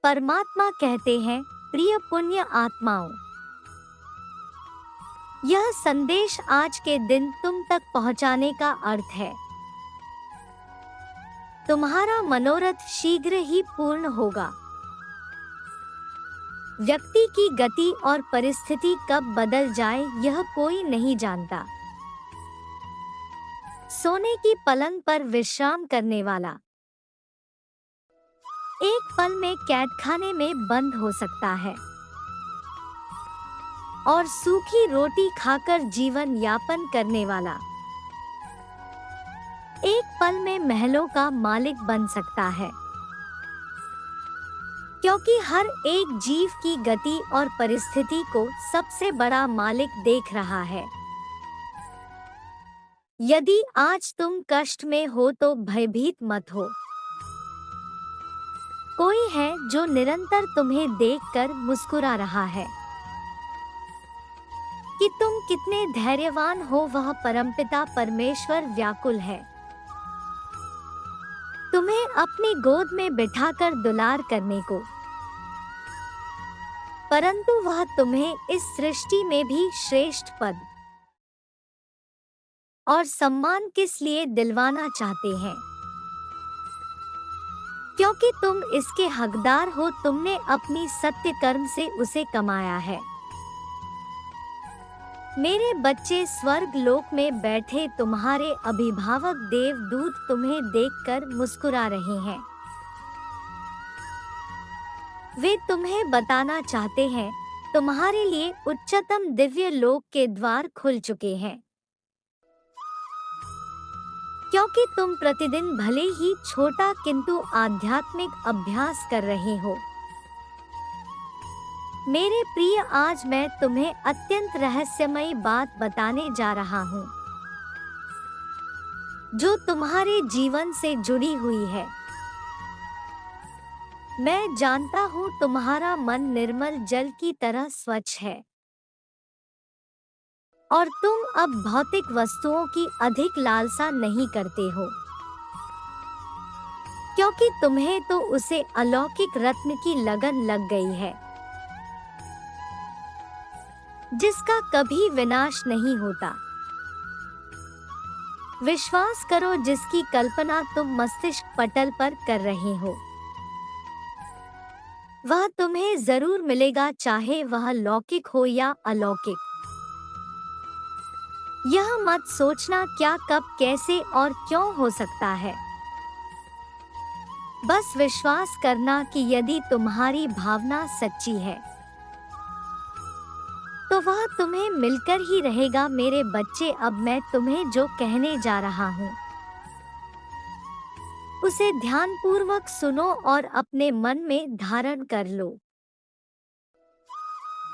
परमात्मा कहते हैं, प्रिय पुण्य आत्माओं, यह संदेश आज के दिन तुम तक पहुंचाने का अर्थ है। तुम्हारा मनोरथ शीघ्र ही पूर्ण होगा। व्यक्ति की गति और परिस्थिति कब बदल जाए यह कोई नहीं जानता। सोने की पलंग पर विश्राम करने वाला एक पल में कैदखाने में बंद हो सकता है और सूखी रोटी खाकर जीवन यापन करने वाला एक पल में महलों का मालिक बन सकता है, क्योंकि हर एक जीव की गति और परिस्थिति को सबसे बड़ा मालिक देख रहा है। यदि आज तुम कष्ट में हो तो भयभीत मत हो। कोई है जो निरंतर तुम्हें देखकर मुस्कुरा रहा है। कि तुम कितने धैर्यवान हो वह परमपिता परमेश्वर व्याकुल है तुम्हें अपनी गोद में बिठाकर दुलार करने को, परंतु वह तुम्हें इस सृष्टि में भी श्रेष्ठ पद और सम्मान किस लिए दिलवाना चाहते हैं? क्योंकि तुम इसके हकदार हो। तुमने अपनी सत्य कर्म से उसे कमाया है। मेरे बच्चे, स्वर्ग लोक में बैठे तुम्हारे अभिभावक देवदूत तुम्हें देखकर मुस्कुरा रहे हैं। वे तुम्हें बताना चाहते हैं, तुम्हारे लिए उच्चतम दिव्य लोक के द्वार खुल चुके हैं। क्योंकि तुम प्रतिदिन भले ही छोटा किंतु आध्यात्मिक अभ्यास कर रहे हो। मेरे प्रिय, आज मैं तुम्हें अत्यंत रहस्यमयी बात बताने जा रहा हूँ, जो तुम्हारे जीवन से जुड़ी हुई है। मैं जानता हूँ तुम्हारा मन निर्मल जल की तरह स्वच्छ है और तुम अब भौतिक वस्तुओं की अधिक लालसा नहीं करते हो, क्योंकि तुम्हें तो उसे अलौकिक रत्न की लगन लग गई है, जिसका कभी विनाश नहीं होता। विश्वास करो, जिसकी कल्पना तुम मस्तिष्क पटल पर कर रहे हो वह तुम्हें जरूर मिलेगा, चाहे वह लौकिक हो या अलौकिक। यह मत सोचना क्या, कब, कैसे और क्यों हो सकता है। बस विश्वास करना कि यदि तुम्हारी भावना सच्ची है तो वह तुम्हें मिलकर ही रहेगा। मेरे बच्चे, अब मैं तुम्हें जो कहने जा रहा हूँ उसे ध्यानपूर्वक सुनो और अपने मन में धारण कर लो।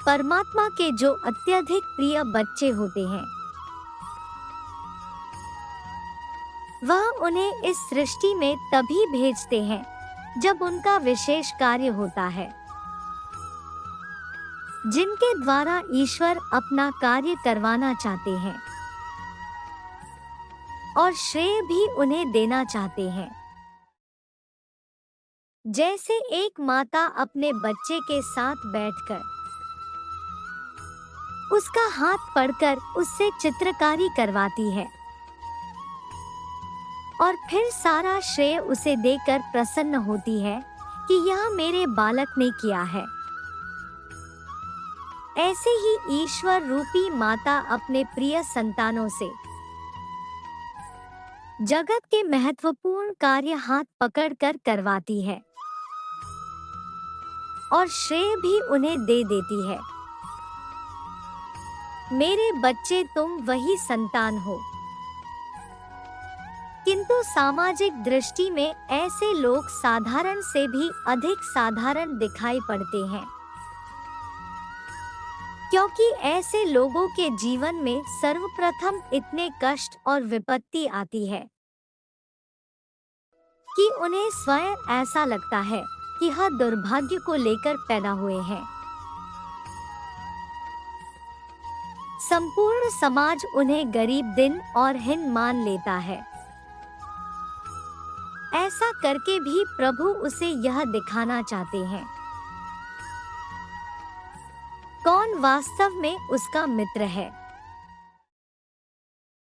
परमात्मा के जो अत्यधिक प्रिय बच्चे होते हैं वह उन्हें इस सृष्टि में तभी भेजते हैं जब उनका विशेष कार्य होता है, जिनके द्वारा ईश्वर अपना कार्य करवाना चाहते हैं और श्रेय भी उन्हें देना चाहते हैं। जैसे एक माता अपने बच्चे के साथ बैठकर उसका हाथ पकड़कर उससे चित्रकारी करवाती है और फिर सारा श्रेय उसे देकर प्रसन्न होती है कि यह मेरे बालक ने किया है। ऐसे ही ईश्वर रूपी माता अपने प्रिय संतानों से जगत के महत्वपूर्ण कार्य हाथ पकड़कर करवाती है और श्रेय भी उन्हें दे देती है। मेरे बच्चे, तुम वही संतान हो, किंतु सामाजिक दृष्टि में ऐसे लोग साधारण से भी अधिक साधारण दिखाई पड़ते हैं, क्योंकि ऐसे लोगों के जीवन में सर्वप्रथम इतने कष्ट और विपत्ति आती है कि उन्हें स्वयं ऐसा लगता है कि वह दुर्भाग्य को लेकर पैदा हुए हैं। संपूर्ण समाज उन्हें गरीब, दिन और हीन मान लेता है। ऐसा करके भी प्रभु उसे यह दिखाना चाहते हैं कौन वास्तव में उसका मित्र है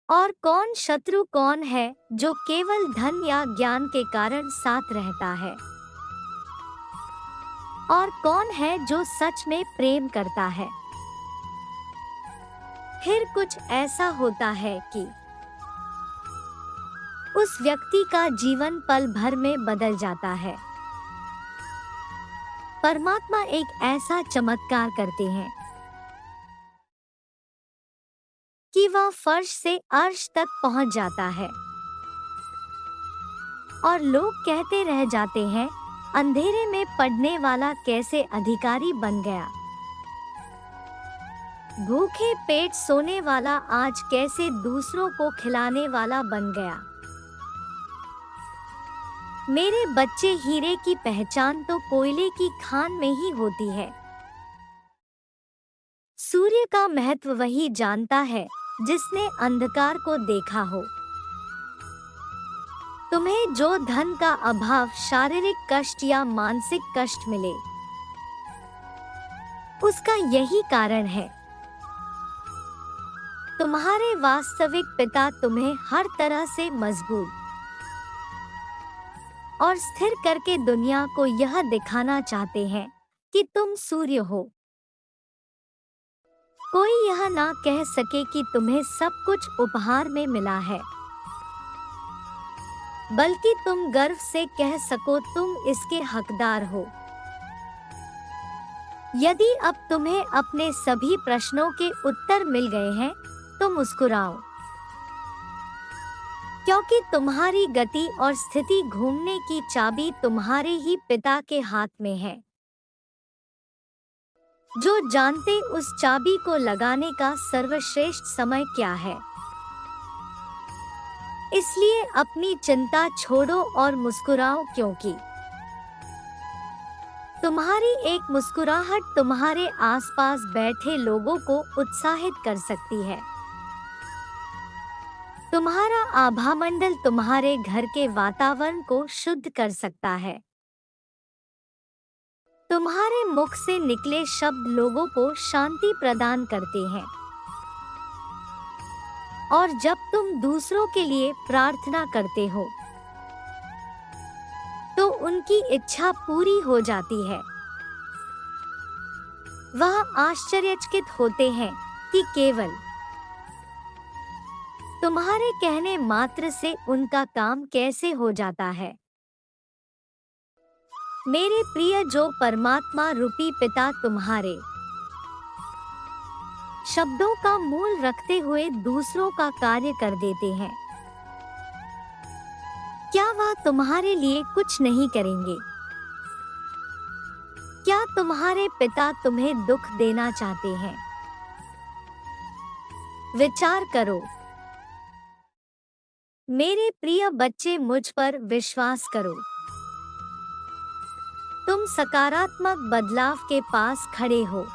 और कौन शत्रु, कौन है जो केवल धन या ज्ञान के कारण साथ रहता है और कौन है जो सच में प्रेम करता है। फिर कुछ ऐसा होता है कि उस व्यक्ति का जीवन पल भर में बदल जाता है। परमात्मा एक ऐसा चमत्कार करते हैं कि वह फर्श से अर्श तक पहुंच जाता है और लोग कहते रह जाते हैं, अंधेरे में पड़ने वाला कैसे अधिकारी बन गया, भूखे पेट सोने वाला आज कैसे दूसरों को खिलाने वाला बन गया। मेरे बच्चे, हीरे की पहचान तो कोयले की खान में ही होती है। सूर्य का महत्व वही जानता है जिसने अंधकार को देखा हो। तुम्हें जो धन का अभाव, शारीरिक कष्ट या मानसिक कष्ट मिले, उसका यही कारण है। तुम्हारे वास्तविक पिता तुम्हें हर तरह से मजबूत और स्थिर करके दुनिया को यह दिखाना चाहते हैं कि तुम सूर्य हो। कोई यह ना कह सके कि तुम्हें सब कुछ उपहार में मिला है, बल्कि तुम गर्व से कह सको तुम इसके हकदार हो। यदि अब तुम्हें अपने सभी प्रश्नों के उत्तर मिल गए हैं तो मुस्कुराओ, क्योंकि तुम्हारी गति और स्थिति घूमने की चाबी तुम्हारे ही पिता के हाथ में है, जो जानते उस चाबी को लगाने का सर्वश्रेष्ठ समय क्या है। इसलिए अपनी चिंता छोड़ो और मुस्कुराओ, क्योंकि तुम्हारी एक मुस्कुराहट तुम्हारे आसपास बैठे लोगों को उत्साहित कर सकती है। तुम्हारा आभामंडल तुम्हारे घर के वातावरण को शुद्ध कर सकता है। तुम्हारे मुख से निकले शब्द लोगों को शांति प्रदान करते हैं और जब तुम दूसरों के लिए प्रार्थना करते हो तो उनकी इच्छा पूरी हो जाती है। वह आश्चर्यचकित होते हैं कि केवल तुम्हारे कहने मात्र से उनका काम कैसे हो जाता है। मेरे प्रिय, जो परमात्मा रूपी पिता तुम्हारे शब्दों का मूल रखते हुए दूसरों का कार्य कर देते हैं, क्या वह तुम्हारे लिए कुछ नहीं करेंगे? क्या तुम्हारे पिता तुम्हें दुख देना चाहते हैं? विचार करो। मेरे प्रिय बच्चे, मुझ पर विश्वास करो। तुम सकारात्मक बदलाव के पास खड़े हो।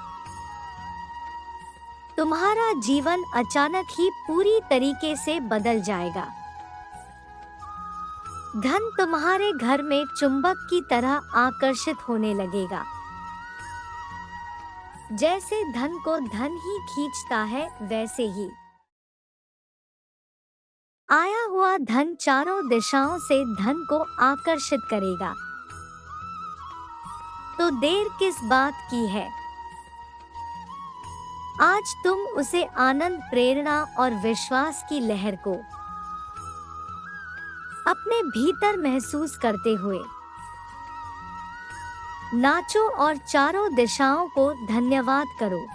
तुम्हारा जीवन अचानक ही पूरी तरीके से बदल जाएगा। धन तुम्हारे घर में चुंबक की तरह आकर्षित होने लगेगा। जैसे धन को धन ही खींचता है, वैसे ही आया हुआ धन चारों दिशाओं से धन को आकर्षित करेगा। तो देर किस बात की है? आज तुम उसे आनंद, प्रेरणा और विश्वास की लहर को अपने भीतर महसूस करते हुए नाचो और चारों दिशाओं को धन्यवाद करो।